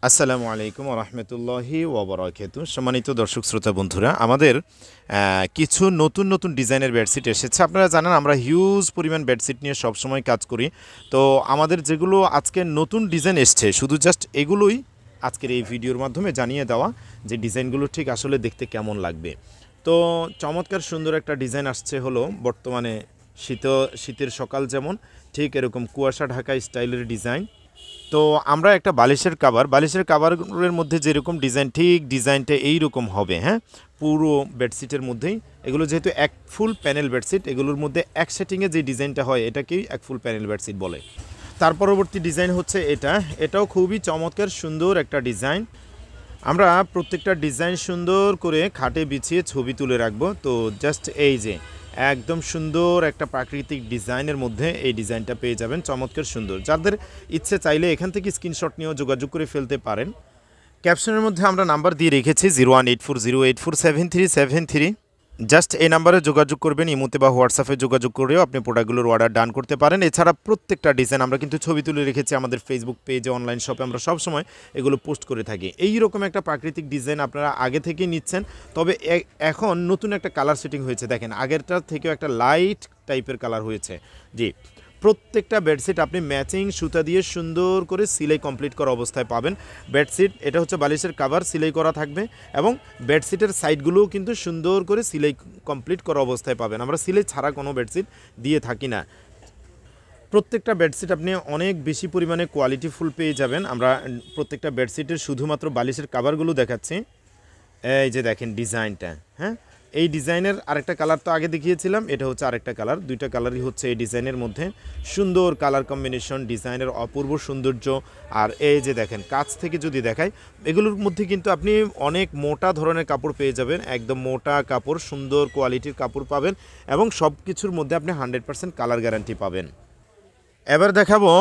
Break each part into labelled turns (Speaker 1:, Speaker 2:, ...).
Speaker 1: আসসালামু আলাইকুম ওরহমতুল্লাহি ওবরাকাতু। সম্মানিত দর্শক শ্রোতা বন্ধুরা, আমাদের কিছু নতুন নতুন ডিজাইনের বেডশিট এসেছে। আপনারা জানেন আমরা হিউজ পরিমাণ বেডশিট নিয়ে সবসময় কাজ করি। তো আমাদের যেগুলো আজকে নতুন ডিজাইন এসছে, শুধু জাস্ট এগুলোই আজকের এই ভিডিওর মাধ্যমে জানিয়ে দেওয়া যে ডিজাইনগুলো ঠিক আসলে দেখতে কেমন লাগবে। তো চমৎকার সুন্দর একটা ডিজাইন আসছে, হলো বর্তমানে শীতের সকাল যেমন ঠিক এরকম কুয়াশা ঢাকা স্টাইলের ডিজাইন। তো আমরা একটা বালিশের কাভারের মধ্যে যেরকম ডিজাইন, ঠিক ডিজাইনটা এইরকম হবে। হ্যাঁ, পুরো বেডশিটের মধ্যেই এগুলো যেহেতু এক ফুল প্যানেল বেডশিট, এগুলোর মধ্যে এক সেটিংয়ে যে ডিজাইনটা হয় এটাকেই এক ফুল প্যানেল বেডশিট বলে। তার পরবর্তী ডিজাইন হচ্ছে এটাও খুবই চমৎকার সুন্দর একটা ডিজাইন। আমরা প্রত্যেকটা ডিজাইন সুন্দর করে খাটে বিছিয়ে ছবি তুলে রাখবো। তো জাস্ট এই যে একদম সুন্দর একটা প্রাকৃতিক ডিজাইনের মধ্যে এই ডিজাইনটা পেয়ে যাবেন, চমৎকার সুন্দর। যাদের ইচ্ছে চাইলে এখান থেকে স্ক্রিনশট নিয়েও যোগাযোগ করে ফেলতে পারেন। ক্যাপশনের মধ্যে আমরা নাম্বার দিয়ে রেখেছি 0184084737 জাস্ট এই নাম্বারে যোগাযোগ করবেন। ইমোতে বা হোয়াটসঅ্যাপে যোগাযোগ করেও আপনি প্রোডাক্টগুলোর অর্ডার ডান করতে পারেন। এছাড়া প্রত্যেকটা ডিজাইন আমরা কিন্তু ছবি তুলে রেখেছি আমাদের ফেসবুক পেজে, অনলাইন শপে আমরা সবসময় এগুলো পোস্ট করে থাকি। এই রকম একটা প্রাকৃতিক ডিজাইন আপনারা আগে থেকেই নিচ্ছেন, তবে এখন নতুন একটা কালার সেটিং হয়েছে। দেখেন আগেরটার থেকেও একটা লাইট টাইপের কালার হয়েছে। জি, প্রত্যেকটা বেডশিট আপনি ম্যাচিং সুতা দিয়ে সুন্দর করে সিলাই কমপ্লিট করা অবস্থায় পাবেন। বেডশিট এটা হচ্ছে বালিশের কাভার, সিলাই করা থাকবে এবং বেডশিটের সাইডগুলোও কিন্তু সুন্দর করে সিলাই কমপ্লিট করা অবস্থায় পাবেন। আমরা সিলাই ছাড়া কোনো বেডশিট দিয়ে থাকি না। প্রত্যেকটা বেডশিট আপনি অনেক বেশি পরিমাণে কোয়ালিটিফুল পেয়ে যাবেন। আমরা প্রত্যেকটা বেডশিটের শুধুমাত্র বালিশের কাভারগুলো দেখাচ্ছি। এই যে দেখেন ডিজাইনটা, হ্যাঁ এই ডিজাইনের আরেকটা কালার তো আগে দেখিয়েছিলাম, এটা হচ্ছে আরেকটা কালার। দুইটা কালারই হচ্ছে এই ডিজাইনের মধ্যে, সুন্দর কালার কম্বিনেশন, ডিজাইনের অপূর্ব সৌন্দর্য। আর এই যে দেখেন কাছ থেকে যদি দেখায়, এগুলোর মধ্যে কিন্তু আপনি অনেক মোটা ধরনের কাপড় পেয়ে যাবেন, একদম মোটা কাপড়, সুন্দর কোয়ালিটির কাপড় পাবেন এবং সব কিছুর মধ্যে আপনি 100% কালার গ্যারান্টি পাবেন। এবার দেখাবো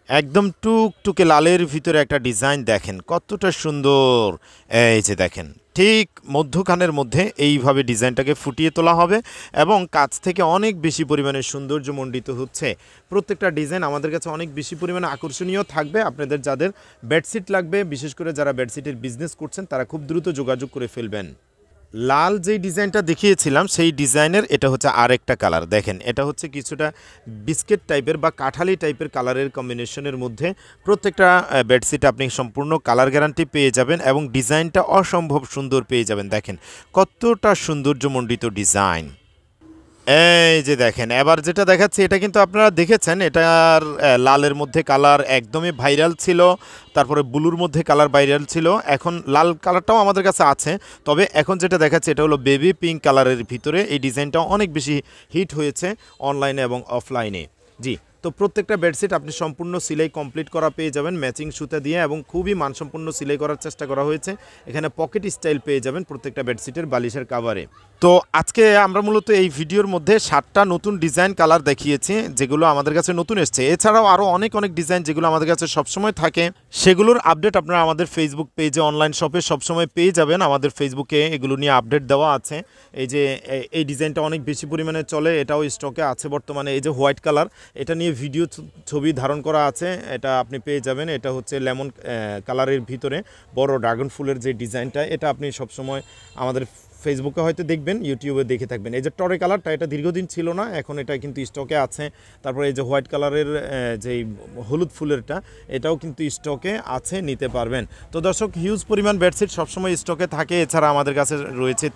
Speaker 1: একদম টুকটুকে লালের ভিতরে একটা ডিজাইন, দেখেন কতটা সুন্দর। এই যে দেখেন ঠিক মধ্যখানের মধ্যে এইভাবে ডিজাইনটাকে ফুটিয়ে তোলা হবে এবং কাছ থেকে অনেক বেশি পরিমাণে সৌন্দর্যমণ্ডিত হচ্ছে। প্রত্যেকটা ডিজাইন আমাদের কাছে অনেক বেশি পরিমাণে আকর্ষণীয় থাকবে। আপনাদের যাদের বেডশিট লাগবে, বিশেষ করে যারা বেডশিটের বিজনেস করছেন, তারা খুব দ্রুত যোগাযোগ করে ফেলবেন। লাল যেই ডিজাইনটা দেখিয়েছিলাম সেই ডিজাইনের এটা হচ্ছে আরেকটা কালার। দেখেন এটা হচ্ছে কিছুটা বিস্কিট টাইপের বা কাঠালি টাইপের কালারের কম্বিনেশনের মধ্যে প্রত্যেকটা বেডশিট আপনি সম্পূর্ণ কালার গ্যারান্টি পেয়ে যাবেন এবং ডিজাইনটা অসম্ভব সুন্দর পেয়ে যাবেন। দেখেন কতটা সৌন্দর্যমণ্ডিত ডিজাইন। এই যে দেখেন এবার যেটা দেখাচ্ছি এটা কিন্তু আপনারা দেখেছেন, এটার লালের মধ্যে কালার একদমই ভাইরাল ছিল, তারপরে ব্লুর মধ্যে কালার ভাইরাল ছিল, এখন লাল কালারটাও আমাদের কাছে আছে। তবে এখন যেটা দেখাচ্ছে এটা হলো বেবি পিঙ্ক কালারের ভিতরে। এই ডিজাইনটাও অনেক বেশি হিট হয়েছে অনলাইনে এবং অফলাইনে। জি, তো প্রত্যেকটা বেডশিট আপনি সম্পূর্ণ সিলাই কমপ্লিট করা পেয়ে যাবেন ম্যাচিং সুতা দিয়ে এবং খুবই মানসম্পন্ন সিলাই করার চেষ্টা করা হয়েছে। এখানে পকেট স্টাইল পেয়ে যাবেন প্রত্যেকটা বেডশিটের বালিশের কাভারে। তো আজকে আমরা মূলত এই ভিডিওর মধ্যে 7টা নতুন ডিজাইন কালার দেখিয়েছি যেগুলো আমাদের কাছে নতুন এসছে। এছাড়াও আরও অনেক ডিজাইন যেগুলো আমাদের কাছে সবসময় থাকে, সেগুলোর আপডেট আপনারা আমাদের ফেসবুক পেজে, অনলাইন শপে সবসময় পেয়ে যাবেন। আমাদের ফেসবুকে এগুলো নিয়ে আপডেট দেওয়া আছে। এই যে এই ডিজাইনটা অনেক বেশি পরিমাণে চলে, এটাও স্টকে আছে বর্তমানে। এই যে হোয়াইট কালার, এটা নিয়ে ভিডিও ছবি ধারণ করা আছে, এটা আপনি পেয়ে যাবেন। এটা হচ্ছে লেমন কালারের ভিতরে বড় ড্রাগন ফুলের যে ডিজাইনটা, এটা আপনি সবসময় আমাদের ফেসবুকে হয়তো দেখবেন, ইউটিউবে দেখে থাকবেন। এই যে টরে কালারটা, এটা দীর্ঘদিন ছিল না, এখন এটা কিন্তু স্টকে আছে। তারপরে এই যে হোয়াইট কালারের যেই হলুদ ফুলেরটা, এটাও কিন্তু স্টকে আছে, নিতে পারবেন। তো দর্শক, হিউজ পরিমাণ বেডশিট সবসময় স্টকে থাকে। এছাড়া আমাদের কাছে রয়েছে